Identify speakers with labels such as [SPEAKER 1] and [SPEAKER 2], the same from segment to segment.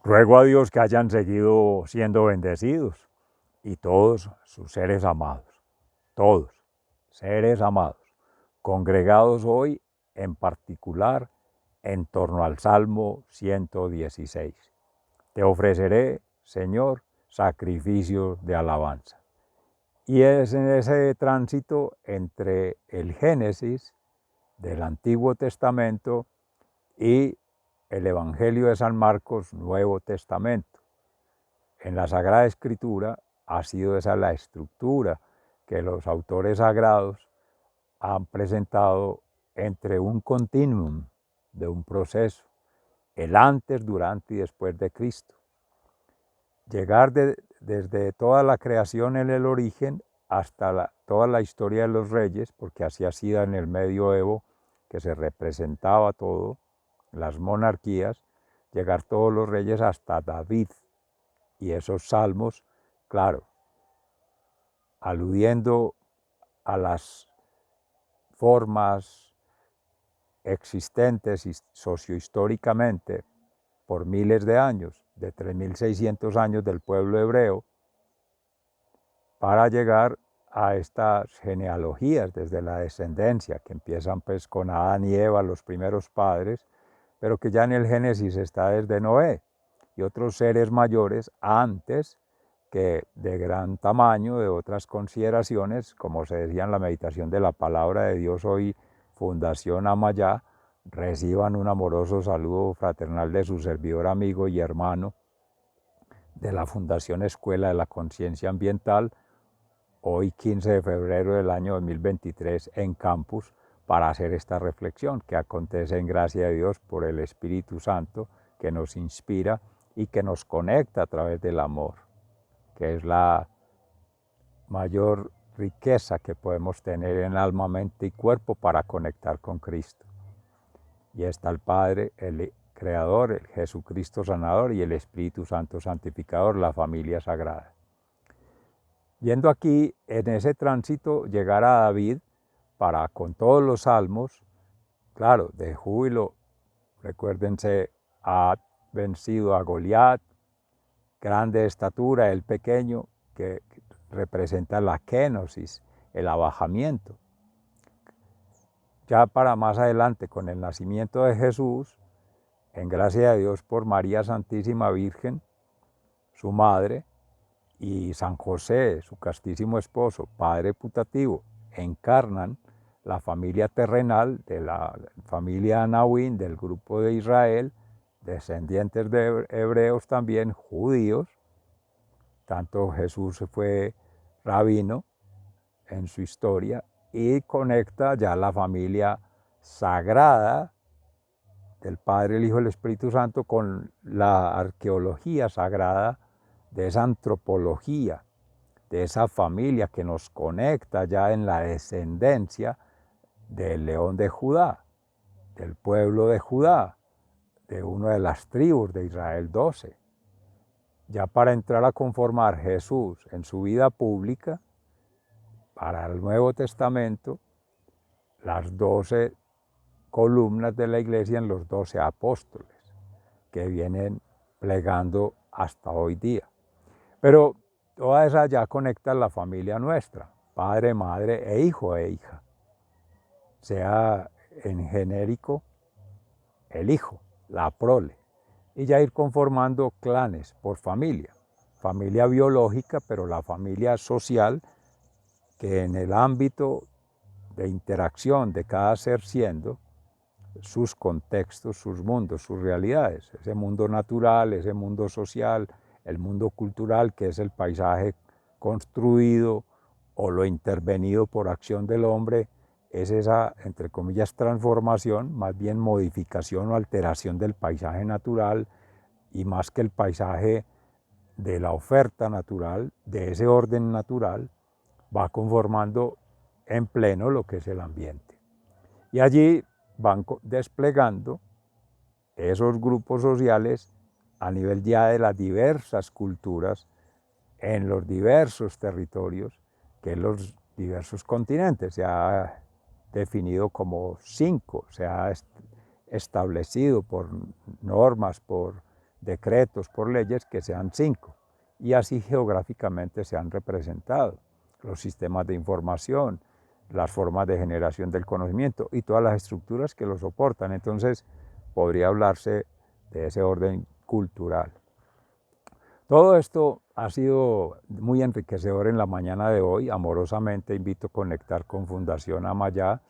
[SPEAKER 1] Ruego a Dios que hayan seguido siendo bendecidos y todos sus seres amados, todos, seres amados, congregados hoy en particular en torno al Salmo 116. Te ofreceré, Señor, sacrificio de alabanza. Y es en ese tránsito entre el Génesis del Antiguo Testamento y el Evangelio de San Marcos, Nuevo Testamento. En la Sagrada Escritura ha sido esa la estructura que los autores sagrados han presentado entre un continuum de un proceso, el antes, durante y después de Cristo. Llegar desde toda la creación en el origen hasta toda la historia de los reyes, porque así ha sido en el medioevo, que se representaba todo, las monarquías, llegar todos los reyes hasta David. Y esos salmos, claro, aludiendo a las formas existentes sociohistóricamente por miles de años, de 3600 años del pueblo hebreo, para llegar a estas genealogías desde la descendencia, que empiezan pues con Adán y Eva, los primeros padres, pero que ya en el Génesis está desde Noé y otros seres mayores antes, que de gran tamaño, de otras consideraciones, como se decía en la meditación de la palabra de Dios hoy, Fundación Amayá, reciban un amoroso saludo fraternal de su servidor, amigo y hermano de la Fundación Escuela de la Conciencia Ambiental, hoy 15 de febrero del año 2023 en campus, para hacer esta reflexión que acontece en gracia de Dios por el Espíritu Santo, que nos inspira y que nos conecta a través del amor, que es la mayor riqueza que podemos tener en alma, mente y cuerpo para conectar con Cristo. Y está el Padre, el Creador, el Jesucristo Sanador y el Espíritu Santo Santificador, la familia sagrada. Yendo aquí, en ese tránsito, llegar a David para, con todos los salmos, claro, de júbilo, recuérdense, ha vencido a Goliat, grande de estatura, el pequeño, que representa la kenosis, el abajamiento. Ya para más adelante, con el nacimiento de Jesús, en gracia de Dios por María Santísima Virgen, su madre, y San José, su castísimo esposo, padre putativo, encarnan la familia terrenal de la familia Anahuín, del grupo de Israel, descendientes de hebreos también, judíos. Tanto Jesús fue rabino en su historia y conecta ya la familia sagrada del Padre, el Hijo y el Espíritu Santo con la arqueología sagrada de esa antropología, de esa familia que nos conecta ya en la descendencia del león de Judá, del pueblo de Judá, de una de las tribus de Israel 12. Ya para entrar a conformar Jesús en su vida pública, para el Nuevo Testamento, las 12 columnas de la iglesia en los 12 apóstoles, que vienen plegando hasta hoy día. Pero toda esa ya conecta la familia nuestra, padre, madre e hijo e hija. Sea en genérico el hijo, la prole, y ya ir conformando clanes por familia. Familia biológica, pero la familia social, que en el ámbito de interacción de cada ser siendo, sus contextos, sus mundos, sus realidades, ese mundo natural, ese mundo social, el mundo cultural, que es el paisaje construido o lo intervenido por acción del hombre, es esa, entre comillas, transformación, más bien modificación o alteración del paisaje natural, y más que el paisaje de la oferta natural, de ese orden natural, va conformando en pleno lo que es el ambiente. Y allí van desplegando esos grupos sociales a nivel ya de las diversas culturas en los diversos territorios, que en los diversos continentes. Se ha definido como 5, se ha establecido por normas, por decretos, por leyes, que sean 5. Y así geográficamente se han representado los sistemas de información, las formas de generación del conocimiento y todas las estructuras que lo soportan. Entonces, podría hablarse de ese orden cultural. Todo esto ha sido muy enriquecedor en la mañana de hoy. Amorosamente invito a conectar con Fundación Amayá.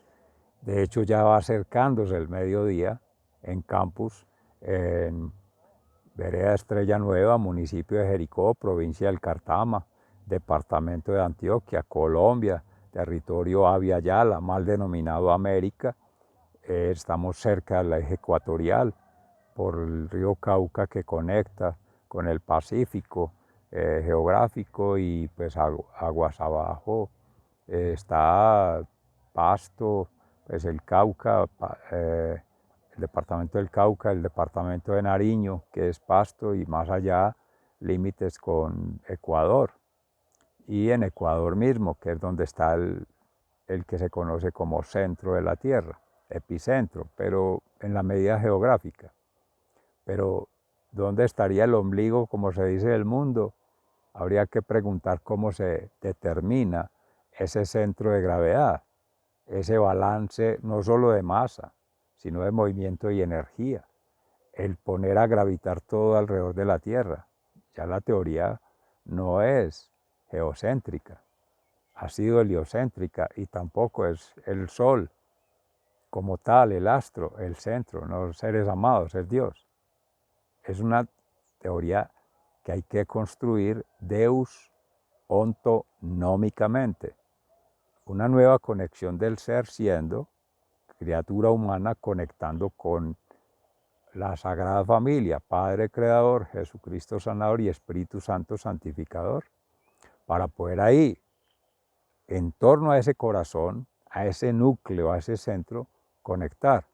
[SPEAKER 1] De hecho, ya va acercándose el mediodía en campus, en Vereda Estrella Nueva, municipio de Jericó, provincia del Cartama, departamento de Antioquia, Colombia, territorio Avia Yala, mal denominado América. Estamos cerca del eje ecuatorial, por el río Cauca que conecta con el Pacífico geográfico, y pues aguas abajo está Pasto, pues el Cauca, el departamento del Cauca, el departamento de Nariño, que es Pasto, y más allá límites con Ecuador. Y en Ecuador mismo, que es donde está el que se conoce como centro de la Tierra, epicentro, pero en la medida geográfica. Pero ¿dónde estaría el ombligo, como se dice, del mundo? Habría que preguntar cómo se determina ese centro de gravedad, ese balance no solo de masa, sino de movimiento y energía, el poner a gravitar todo alrededor de la Tierra. Ya la teoría no es geocéntrica, ha sido heliocéntrica, y tampoco es el Sol como tal, el astro, el centro, no los seres amados, es Dios. Es una teoría que hay que construir deus ontonómicamente, una nueva conexión del ser siendo criatura humana, conectando con la Sagrada Familia, Padre Creador, Jesucristo Sanador y Espíritu Santo Santificador, para poder ahí, en torno a ese corazón, a ese núcleo, a ese centro, conectar.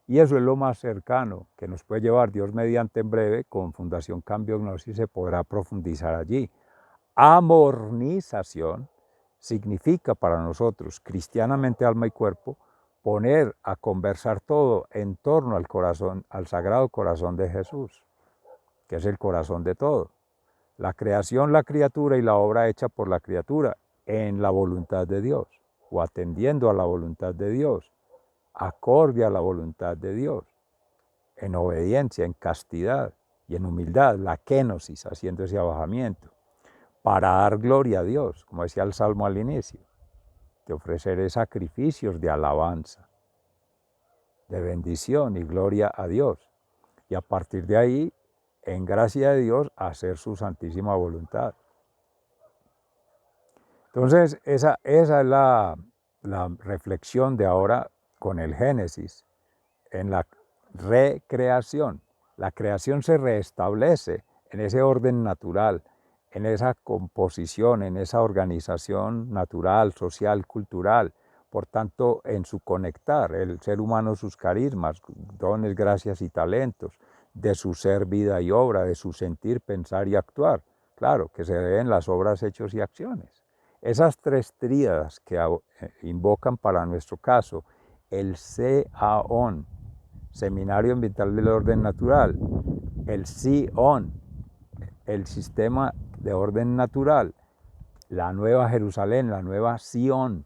[SPEAKER 1] Y eso es lo más cercano que nos puede llevar Dios mediante. En breve, con Fundación Cambio Gnosis se podrá profundizar allí. Amornización significa para nosotros, cristianamente, alma y cuerpo, poner a conversar todo en torno al corazón, al Sagrado Corazón de Jesús, que es el corazón de todo. La creación, la criatura y la obra hecha por la criatura en la voluntad de Dios, o atendiendo a la voluntad de Dios, acorde a la voluntad de Dios, en obediencia, en castidad y en humildad, la kenosis, haciendo ese abajamiento, para dar gloria a Dios, como decía el Salmo al inicio, te ofreceré sacrificios de alabanza, de bendición y gloria a Dios, y a partir de ahí, en gracia de Dios, hacer su santísima voluntad. Entonces, esa es la reflexión de ahora con el Génesis, en la recreación. La creación se restablece en ese orden natural, en esa composición, en esa organización natural, social, cultural. Por tanto, en su conectar, el ser humano, sus carismas, dones, gracias y talentos, de su ser, vida y obra, de su sentir, pensar y actuar. Claro, que se ven las obras, hechos y acciones. Esas tres tríadas que invocan para nuestro caso el SEAON, Seminario Ambiental del Orden Natural, el SION, el Sistema de Orden Natural, la Nueva Jerusalén, la Nueva Sion,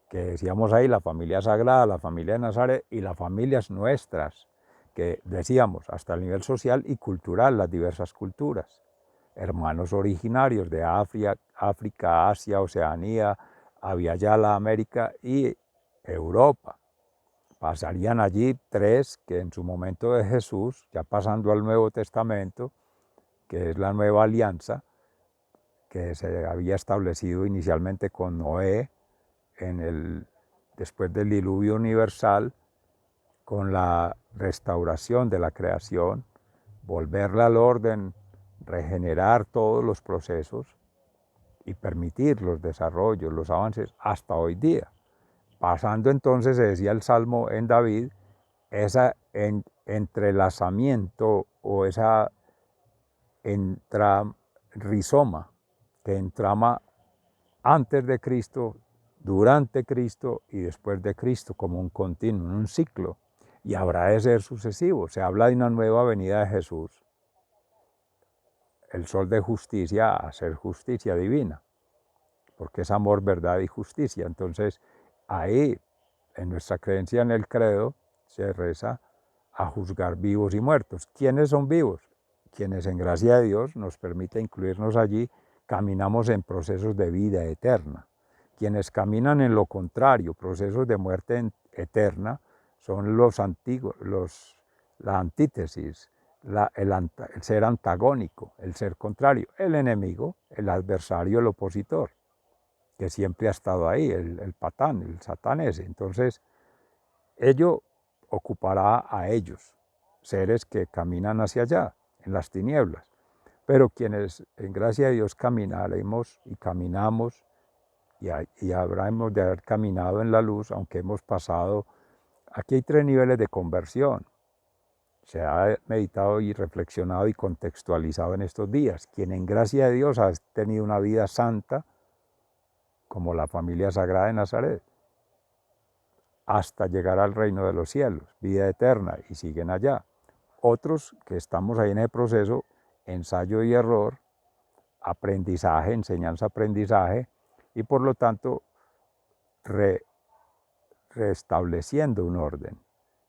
[SPEAKER 1] que decíamos ahí, la familia sagrada, la familia de Nazaret y las familias nuestras, que decíamos hasta el nivel social y cultural, las diversas culturas. Hermanos originarios de África, Asia, Oceanía, Avia Yala, América y Europa. Pasarían allí tres que en su momento de Jesús, ya pasando al Nuevo Testamento, que es la nueva alianza, que se había establecido inicialmente con Noé, después del diluvio universal, con la restauración de la creación, volverla al orden, regenerar todos los procesos y permitir los desarrollos, los avances hasta hoy día. Pasando entonces, se decía el Salmo en David, ese entrelazamiento o esa rizoma que entrama antes de Cristo, durante Cristo y después de Cristo, como un continuo, un ciclo, y habrá de ser sucesivo. Se habla de una nueva venida de Jesús, el sol de justicia a ser justicia divina, porque es amor, verdad y justicia. Entonces, ahí, en nuestra creencia en el credo, se reza a juzgar vivos y muertos. ¿Quiénes son vivos? Quienes en gracia de Dios nos permite incluirnos allí, caminamos en procesos de vida eterna. Quienes caminan en lo contrario, procesos de muerte eterna, son los antiguos, la antítesis, el ser antagónico, el ser contrario, el enemigo, el adversario, el opositor, que siempre ha estado ahí, el patán, el satán ese. Entonces, ello ocupará a ellos, seres que caminan hacia allá, en las tinieblas. Pero quienes en gracia de Dios caminaremos y caminamos, y habremos de haber caminado en la luz, aunque hemos pasado, aquí hay 3 niveles de conversión. Se ha meditado y reflexionado y contextualizado en estos días. Quien en gracia de Dios ha tenido una vida santa, como la familia sagrada de Nazaret, hasta llegar al reino de los cielos, vida eterna, y siguen allá. Otros que estamos ahí en el proceso, ensayo y error, aprendizaje, enseñanza-aprendizaje, y por lo tanto restableciendo un orden,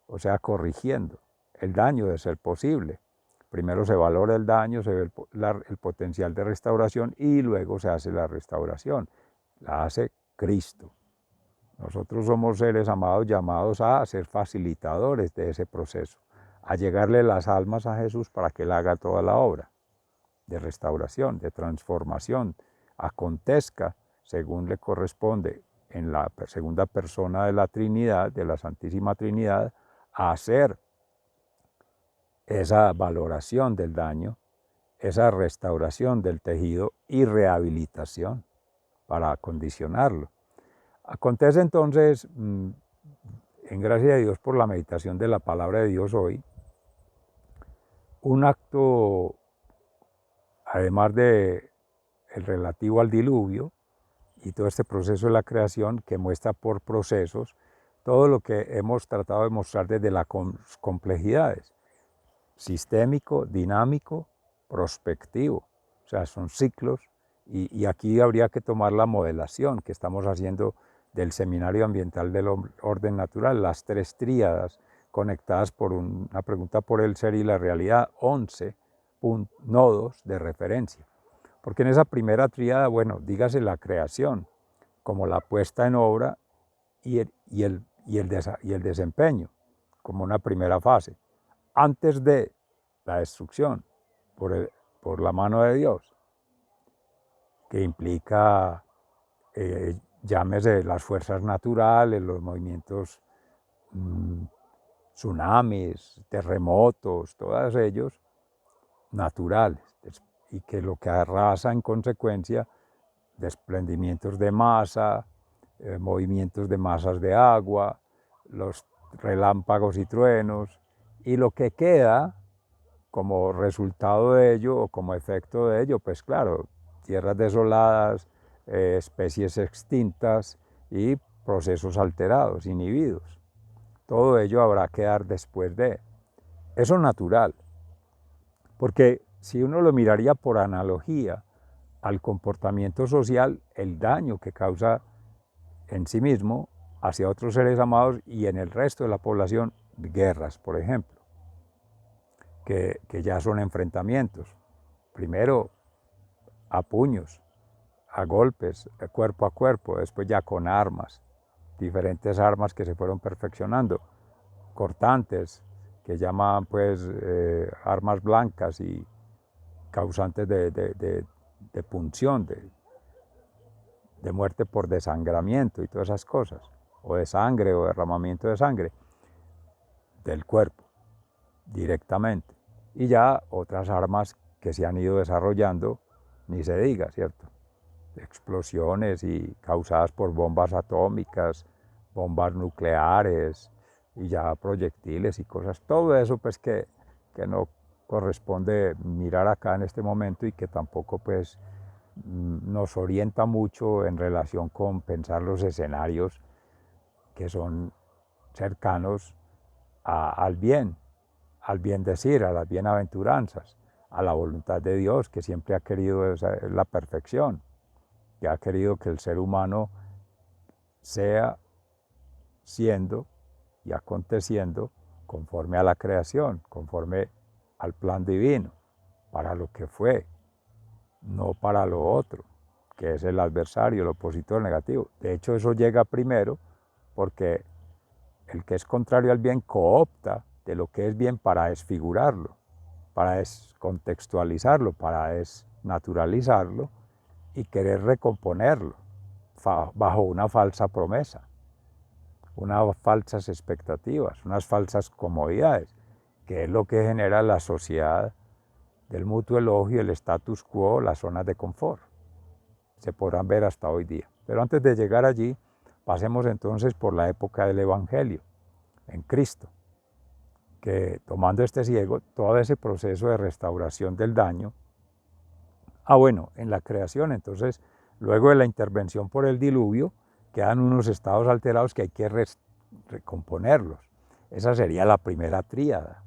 [SPEAKER 1] o sea, corrigiendo el daño de ser posible. Primero se valora el daño, se ve el potencial de restauración y luego se hace la restauración. La hace Cristo. Nosotros somos seres amados llamados a ser facilitadores de ese proceso, a llegarle las almas a Jesús para que Él haga toda la obra de restauración, de transformación, acontezca según le corresponde en la segunda persona de la Trinidad, de la Santísima Trinidad, a hacer esa valoración del daño, esa restauración del tejido y rehabilitación para acondicionarlo. Acontece entonces, en gracia de Dios por la meditación de la palabra de Dios hoy, un acto, además de el relativo al diluvio y todo este proceso de la creación que muestra por procesos todo lo que hemos tratado de mostrar desde las complejidades, sistémico, dinámico, prospectivo, o sea, son ciclos, y aquí habría que tomar la modelación que estamos haciendo del Seminario Ambiental del Orden Natural, las 3 tríadas conectadas por una pregunta por el ser y la realidad, 11 nodos de referencia. Porque en esa primera tríada, bueno, dígase la creación, como la puesta en obra y el desempeño, como una primera fase, antes de la destrucción por la mano de Dios, que implica, llámese las fuerzas naturales, los movimientos, tsunamis, terremotos, todos ellos naturales, y que lo que arrasa en consecuencia, desprendimientos de masa, movimientos de masas de agua, los relámpagos y truenos, y lo que queda como resultado de ello o como efecto de ello, pues claro, tierras desoladas, especies extintas y procesos alterados, inhibidos. Todo ello habrá que dar después de. Eso es natural, porque si uno lo miraría por analogía al comportamiento social, el daño que causa en sí mismo hacia otros seres amados y en el resto de la población, guerras, por ejemplo, que ya son enfrentamientos. Primero a puños, a golpes, cuerpo a cuerpo, después ya con armas, diferentes armas que se fueron perfeccionando, cortantes, que llaman pues armas blancas y causantes de punción, de muerte por desangramiento y todas esas cosas, o de sangre o derramamiento de sangre del cuerpo directamente. Y ya otras armas que se han ido desarrollando, ni se diga, ¿cierto? Explosiones y causadas por bombas atómicas, bombas nucleares y ya proyectiles y cosas, todo eso pues que no corresponde mirar acá en este momento y que tampoco pues nos orienta mucho en relación con pensar los escenarios que son cercanos al bien decir, a las bienaventuranzas, a la voluntad de Dios, que siempre ha querido la perfección, que ha querido que el ser humano sea siendo y aconteciendo conforme a la creación, conforme al plan divino, para lo que fue, no para lo otro, que es el adversario, el opositor, el negativo. De hecho, eso llega primero porque el que es contrario al bien coopta de lo que es bien para desfigurarlo, para descontextualizarlo, para desnaturalizarlo y querer recomponerlo bajo una falsa promesa, unas falsas expectativas, unas falsas comodidades, que es lo que genera la sociedad del mutuo elogio, el status quo, las zonas de confort. Se podrán ver hasta hoy día. Pero antes de llegar allí, pasemos entonces por la época del Evangelio, en Cristo, que tomando este ciego, todo ese proceso de restauración del daño, bueno, en la creación, entonces, luego de la intervención por el diluvio, quedan unos estados alterados que hay que recomponerlos. Esa sería la primera tríada.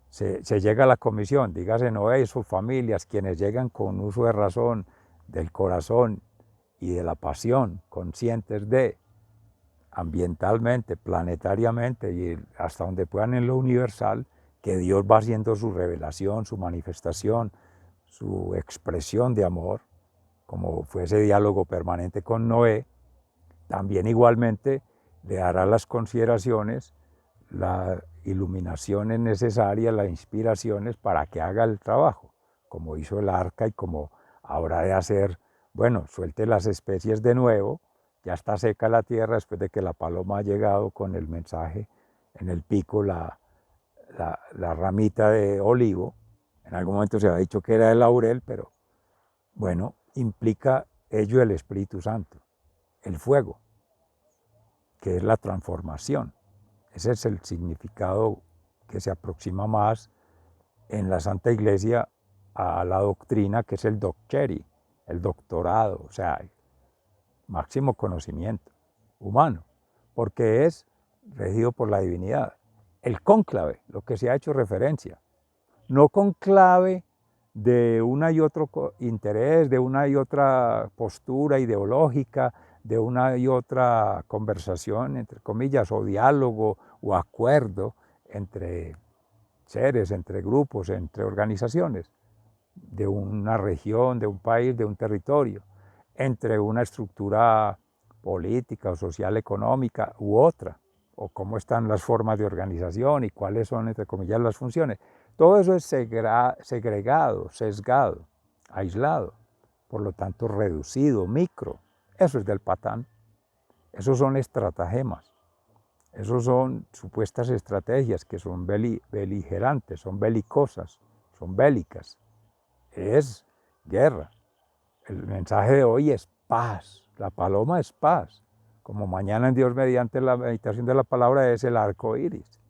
[SPEAKER 1] Se llega a la comisión, dígase Noé y sus familias, quienes llegan con uso de razón, del corazón y de la pasión, conscientes de, ambientalmente, planetariamente y hasta donde puedan en lo universal, que Dios va haciendo su revelación, su manifestación, su expresión de amor, como fue ese diálogo permanente con Noé. También igualmente le dará las consideraciones, las iluminaciones necesarias, las inspiraciones para que haga el trabajo, como hizo el arca y como habrá de hacer, bueno, suelte las especies de nuevo, ya está seca la tierra después de que la paloma ha llegado con el mensaje en el pico, la ramita de olivo. En algún momento se ha dicho que era el laurel, pero bueno, implica ello el Espíritu Santo, el fuego, que es la transformación. Ese es el significado que se aproxima más en la Santa Iglesia a la doctrina, que es el doccheri, el doctorado, o sea, el máximo conocimiento humano, porque es regido por la divinidad. El cónclave, lo que se ha hecho referencia, no conclave de una y otro interés, de una y otra postura ideológica, de una y otra conversación, entre comillas, o diálogo o acuerdo entre seres, entre grupos, entre organizaciones, de una región, de un país, de un territorio, entre una estructura política o social, económica u otra, o cómo están las formas de organización y cuáles son, entre comillas, las funciones. Todo eso es segregado, sesgado, aislado, por lo tanto reducido, micro. Eso es del patán. Esos son estratagemas. Esos son supuestas estrategias que son beligerantes, son belicosas, son bélicas. Es guerra. El mensaje de hoy es paz. La paloma es paz. Como mañana en Dios mediante la meditación de la palabra es el arco iris.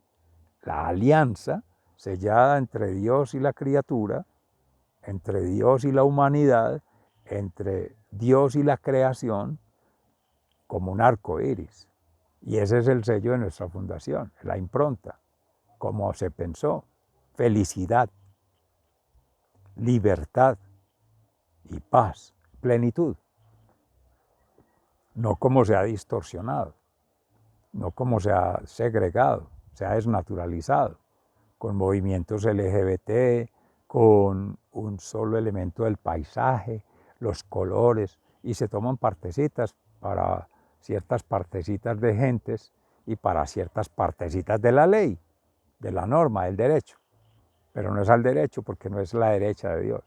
[SPEAKER 1] La alianza sellada entre Dios y la criatura, entre Dios y la humanidad, entre Dios y la creación, como un arco iris. Y ese es el sello de nuestra fundación, la impronta, como se pensó: felicidad, libertad y paz, plenitud. No como se ha distorsionado, no como se ha segregado, se ha desnaturalizado, con movimientos LGBT, con un solo elemento del paisaje, los colores, y se toman partecitas para ciertas partecitas de gentes y para ciertas partecitas de la ley, de la norma, del derecho. Pero no es al derecho porque no es la derecha de Dios.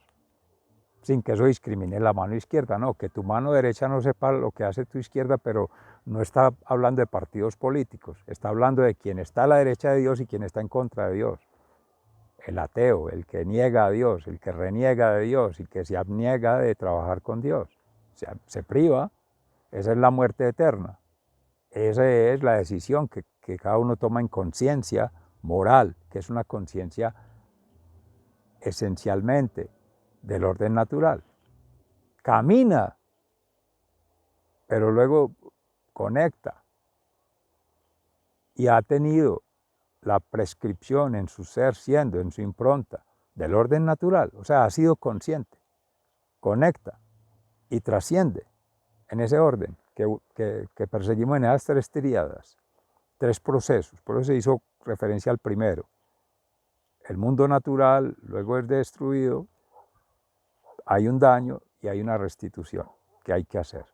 [SPEAKER 1] Sin que eso discrimine la mano izquierda, no, que tu mano derecha no sepa lo que hace tu izquierda, pero no está hablando de partidos políticos, está hablando de quien está a la derecha de Dios y quien está en contra de Dios. El ateo, el que niega a Dios, el que reniega de Dios y que se abniega de trabajar con Dios, se priva. Esa es la muerte eterna. Esa es la decisión que cada uno toma en conciencia moral, que es una conciencia esencialmente del orden natural. Camina, pero luego conecta. Y ha tenido la prescripción en su ser siendo, en su impronta, del orden natural, o sea, ha sido consciente, conecta y trasciende en ese orden que perseguimos en esas tres tríadas, tres procesos. Por eso se hizo referencia al primero. El mundo natural luego es destruido, hay un daño y hay una restitución que hay que hacer.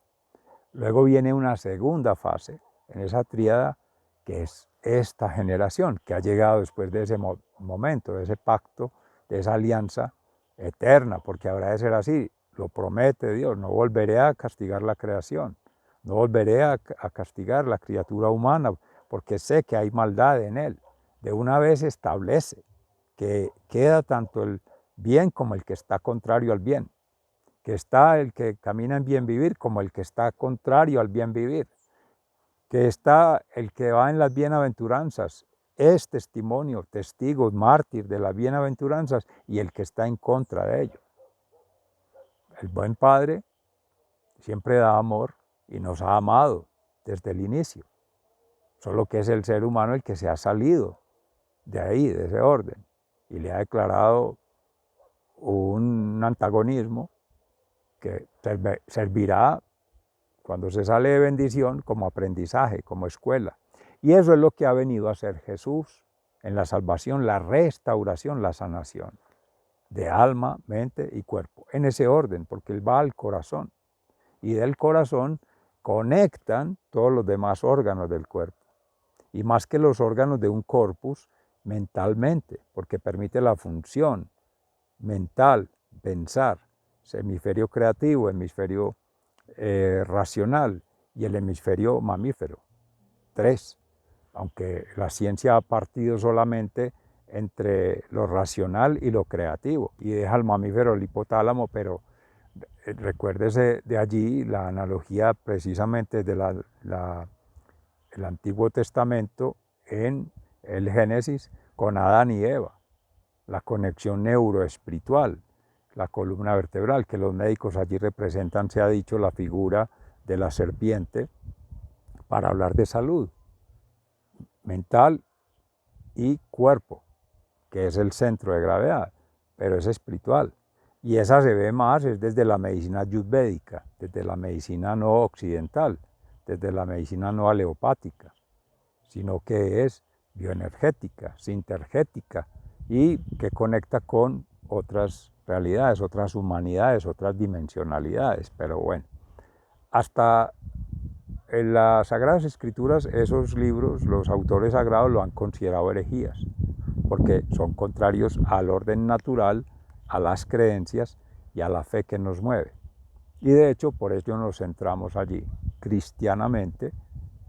[SPEAKER 1] Luego viene una segunda fase en esa tríada, que es esta generación que ha llegado después de ese momento, de ese pacto, de esa alianza eterna, porque habrá de ser así, lo promete Dios, no volveré a castigar la creación, no volveré a castigar la criatura humana, porque sé que hay maldad en él. De una vez establece que queda tanto el bien como el que está contrario al bien, que está el que camina en bien vivir como el que está contrario al bien vivir, que está el que va en las bienaventuranzas, es testimonio, testigo, mártir de las bienaventuranzas, y el que está en contra de ello. El buen Padre siempre da amor y nos ha amado desde el inicio, solo que es el ser humano el que se ha salido de ahí, de ese orden, y le ha declarado un antagonismo que servirá cuando se sale de bendición como aprendizaje, como escuela. Y eso es lo que ha venido a hacer Jesús en la salvación, la restauración, la sanación de alma, mente y cuerpo, en ese orden, porque Él va al corazón y del corazón conectan todos los demás órganos del cuerpo, y más que los órganos de un corpus, mentalmente, porque permite la función mental, pensar, hemisferio creativo, hemisferio racional y el hemisferio mamífero. 3, aunque la ciencia ha partido solamente entre lo racional y lo creativo y deja al mamífero el hipotálamo, pero recuérdese de allí la analogía precisamente de el Antiguo Testamento en el Génesis con Adán y Eva, la conexión neuroespiritual, la columna vertebral, que los médicos allí representan, se ha dicho, la figura de la serpiente para hablar de salud mental y cuerpo, que es el centro de gravedad, pero es espiritual. Y esa se ve más es desde la medicina ayurvédica, desde la medicina no occidental, desde la medicina no aleopática, sino que es bioenergética, sintergética, y que conecta con otras realidades, otras humanidades, otras dimensionalidades. Pero bueno, hasta en las Sagradas Escrituras, esos libros, los autores sagrados lo han considerado herejías, porque son contrarios al orden natural, a las creencias y a la fe que nos mueve. Y de hecho, por ello nos centramos allí, cristianamente,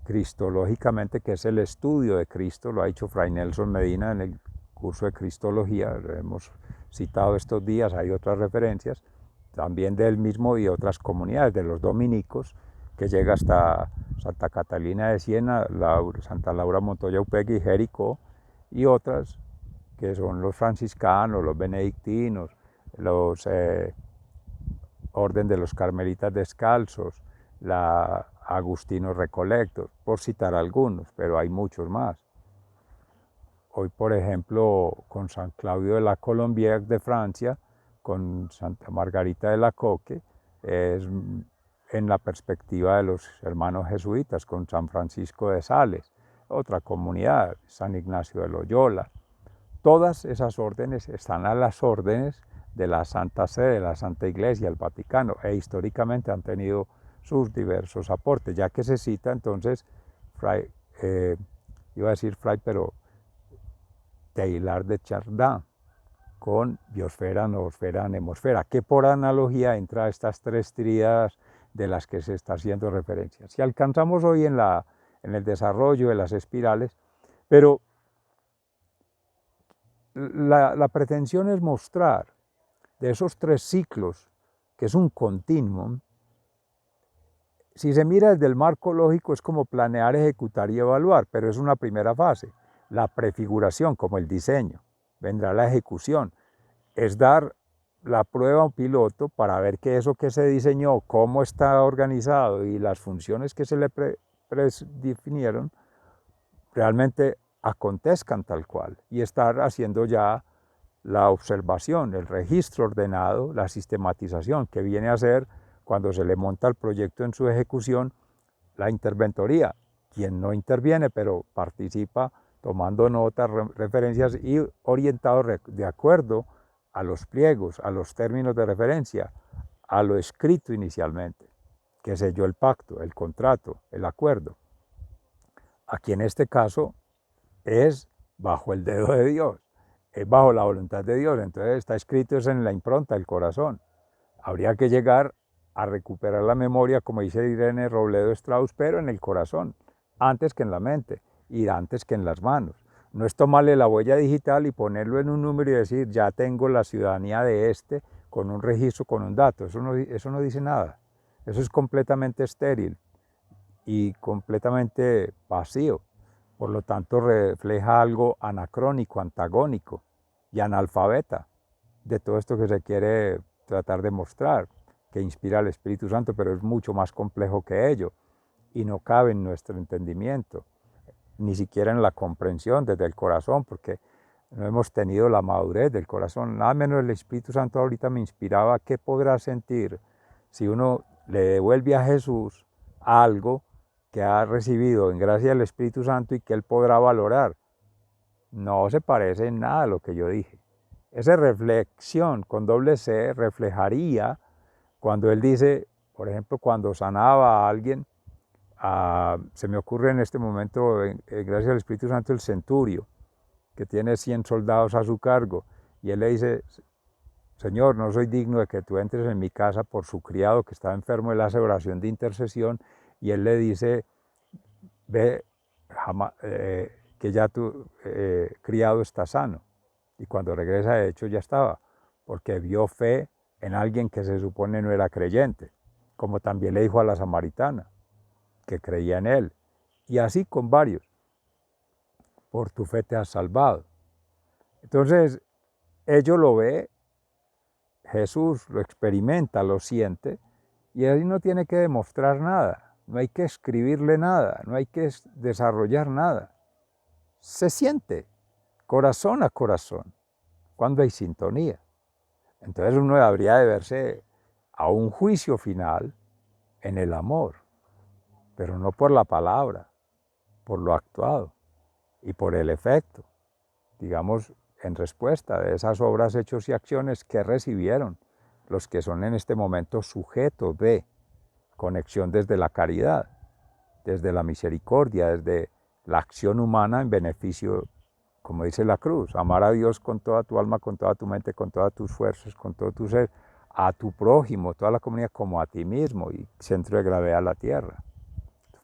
[SPEAKER 1] cristológicamente, que es el estudio de Cristo, lo ha dicho Fray Nelson Medina en el curso de Cristología, lo hemos citado estos días, hay otras referencias, también del mismo y de otras comunidades, de los dominicos, que llega hasta Santa Catalina de Siena, Santa Laura Montoya Upegui, Jericó, y otras que son los franciscanos, los benedictinos, los Orden de los Carmelitas Descalzos, la Agustinos Recolectos, por citar algunos, pero hay muchos más. Hoy, por ejemplo, con San Claudio de la Colombière de Francia, con Santa Margarita de la Coque, es en la perspectiva de los hermanos jesuitas, con San Francisco de Sales, otra comunidad, San Ignacio de Loyola. Todas esas órdenes están a las órdenes de la Santa Sede, de la Santa Iglesia, el Vaticano, e históricamente han tenido sus diversos aportes, ya que se cita entonces, iba a decir Fray, pero Teilhard de Chardin, con biosfera, noosfera, anemosfera, que por analogía entra a estas tres tríadas de las que se está haciendo referencia. Si alcanzamos hoy en el desarrollo de las espirales, pero la pretensión es mostrar de esos tres ciclos, que es un continuum. Si se mira desde el marco lógico es como planear, ejecutar y evaluar, pero es una primera fase. La prefiguración, como el diseño, vendrá la ejecución, es dar la prueba a un piloto para ver que eso que se diseñó, cómo está organizado y las funciones que se le predefinieron, realmente acontezcan tal cual, y estar haciendo ya la observación, el registro ordenado, la sistematización, que viene a ser, cuando se le monta el proyecto en su ejecución, la interventoría, quien no interviene, pero participa tomando notas, referencias y orientado de acuerdo a los pliegos, a los términos de referencia, a lo escrito inicialmente, que selló el pacto, el contrato, el acuerdo. Aquí en este caso es bajo el dedo de Dios, es bajo la voluntad de Dios, entonces está escrito es en la impronta del corazón. Habría que llegar a recuperar la memoria, como dice Irene Robledo Strauss, pero en el corazón, antes que en la mente y antes que en las manos. No es tomarle la huella digital y ponerlo en un número y decir, ya tengo la ciudadanía de este con un registro, con un dato. Eso no dice nada. Eso es completamente estéril y completamente vacío. Por lo tanto, refleja algo anacrónico, antagónico y analfabeta de todo esto que se quiere tratar de mostrar, que inspira al Espíritu Santo, pero es mucho más complejo que ello y no cabe en nuestro entendimiento, ni siquiera en la comprensión desde el corazón, porque no hemos tenido la madurez del corazón. Nada menos el Espíritu Santo ahorita me inspiraba qué podrá sentir si uno le devuelve a Jesús algo que ha recibido en gracia del Espíritu Santo y que él podrá valorar. No se parece en nada a lo que yo dije. Esa reflexión con doble C reflejaría cuando él dice, por ejemplo, cuando sanaba a alguien, se me ocurre en este momento, gracias al Espíritu Santo, el centurio, que tiene 100 soldados a su cargo, y él le dice, Señor, no soy digno de que tú entres en mi casa por su criado que estaba enfermo. Él hace oración de intercesión, y él le dice, ve, que ya tu criado está sano. Y cuando regresa, de hecho, ya estaba, porque vio fe en alguien que se supone no era creyente, como también le dijo a la samaritana, que creía en él. Y así con varios, por tu fe te has salvado. Entonces, ello lo ve, Jesús lo experimenta, lo siente, y ahí no tiene que demostrar nada, no hay que escribirle nada, no hay que desarrollar nada. Se siente, corazón a corazón, cuando hay sintonía. Entonces uno habría de verse a un juicio final en el amor, pero no por la palabra, por lo actuado y por el efecto, digamos, en respuesta de esas obras, hechos y acciones que recibieron los que son en este momento sujetos de conexión desde la caridad, desde la misericordia, desde la acción humana en beneficio, como dice la cruz, amar a Dios con toda tu alma, con toda tu mente, con todas tus fuerzas, con todo tu ser, a tu prójimo, toda la comunidad, como a ti mismo, y centro de gravedad la tierra.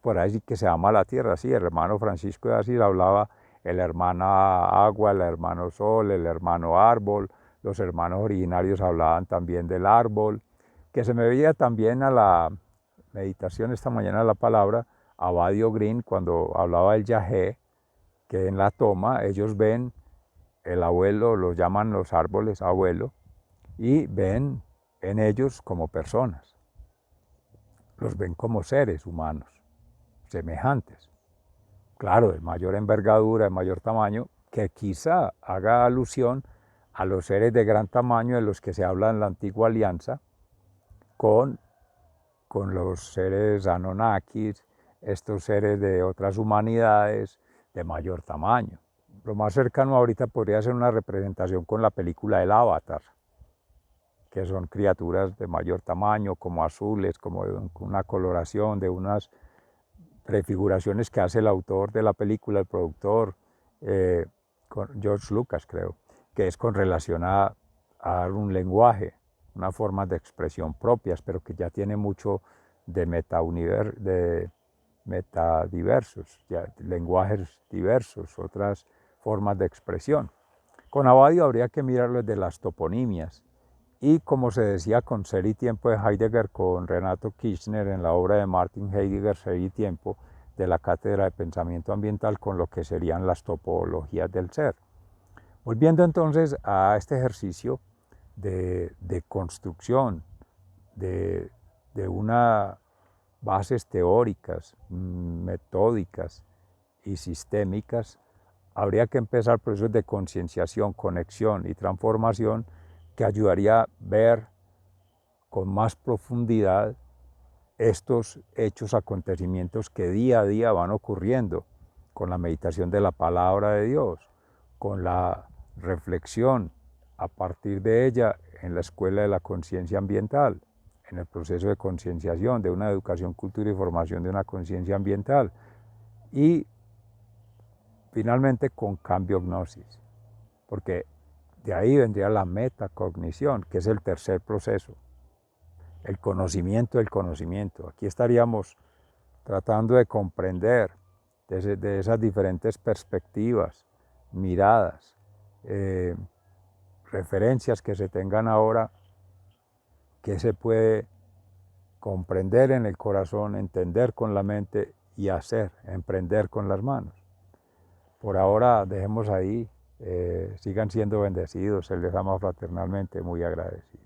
[SPEAKER 1] Por ahí sí que se ama la tierra, sí, el hermano Francisco de Asís hablaba el hermano agua, el hermano sol, el hermano árbol, los hermanos originarios hablaban también del árbol, que se me veía también a la meditación esta mañana de la palabra, Abadio Green, cuando hablaba del yagé, que en la toma ellos ven el abuelo, los llaman los árboles abuelo, y ven en ellos como personas, los ven como seres humanos, semejantes. Claro, de mayor envergadura, de mayor tamaño, que quizá haga alusión a los seres de gran tamaño de los que se habla en la antigua alianza, con los seres Anunnakis, estos seres de otras humanidades de mayor tamaño. Lo más cercano ahorita podría ser una representación con la película El Avatar, que son criaturas de mayor tamaño, como azules, como de una coloración, de unas prefiguraciones que hace el autor de la película, el productor, George Lucas, creo, que es con relación a un lenguaje, unas formas de expresión propias, pero que ya tiene mucho de metadiversos, ya, lenguajes diversos, otras formas de expresión. Con Abadio habría que mirarlo desde las toponimias, y como se decía con Ser y Tiempo de Heidegger, con Renato Kirchner en la obra de Martin Heidegger, Ser y Tiempo, de la Cátedra de Pensamiento Ambiental, con lo que serían las topologías del ser. Volviendo entonces a este ejercicio de construcción de unas bases teóricas, metódicas y sistémicas habría que empezar procesos de concienciación, conexión y transformación que ayudaría a ver con más profundidad estos hechos, acontecimientos que día a día van ocurriendo con la meditación de la palabra de Dios, con la reflexión a partir de ella en la escuela de la conciencia ambiental, en el proceso de concienciación, de una educación, cultura y formación de una conciencia ambiental, y finalmente con cambio-gnosis, porque de ahí vendría la metacognición, que es el tercer proceso, el conocimiento del conocimiento. Aquí estaríamos tratando de comprender de esas diferentes perspectivas, miradas, referencias que se tengan ahora, que se puede comprender en el corazón, entender con la mente y hacer, emprender con las manos. Por ahora dejemos ahí, sigan siendo bendecidos, se les ama fraternalmente, muy agradecido.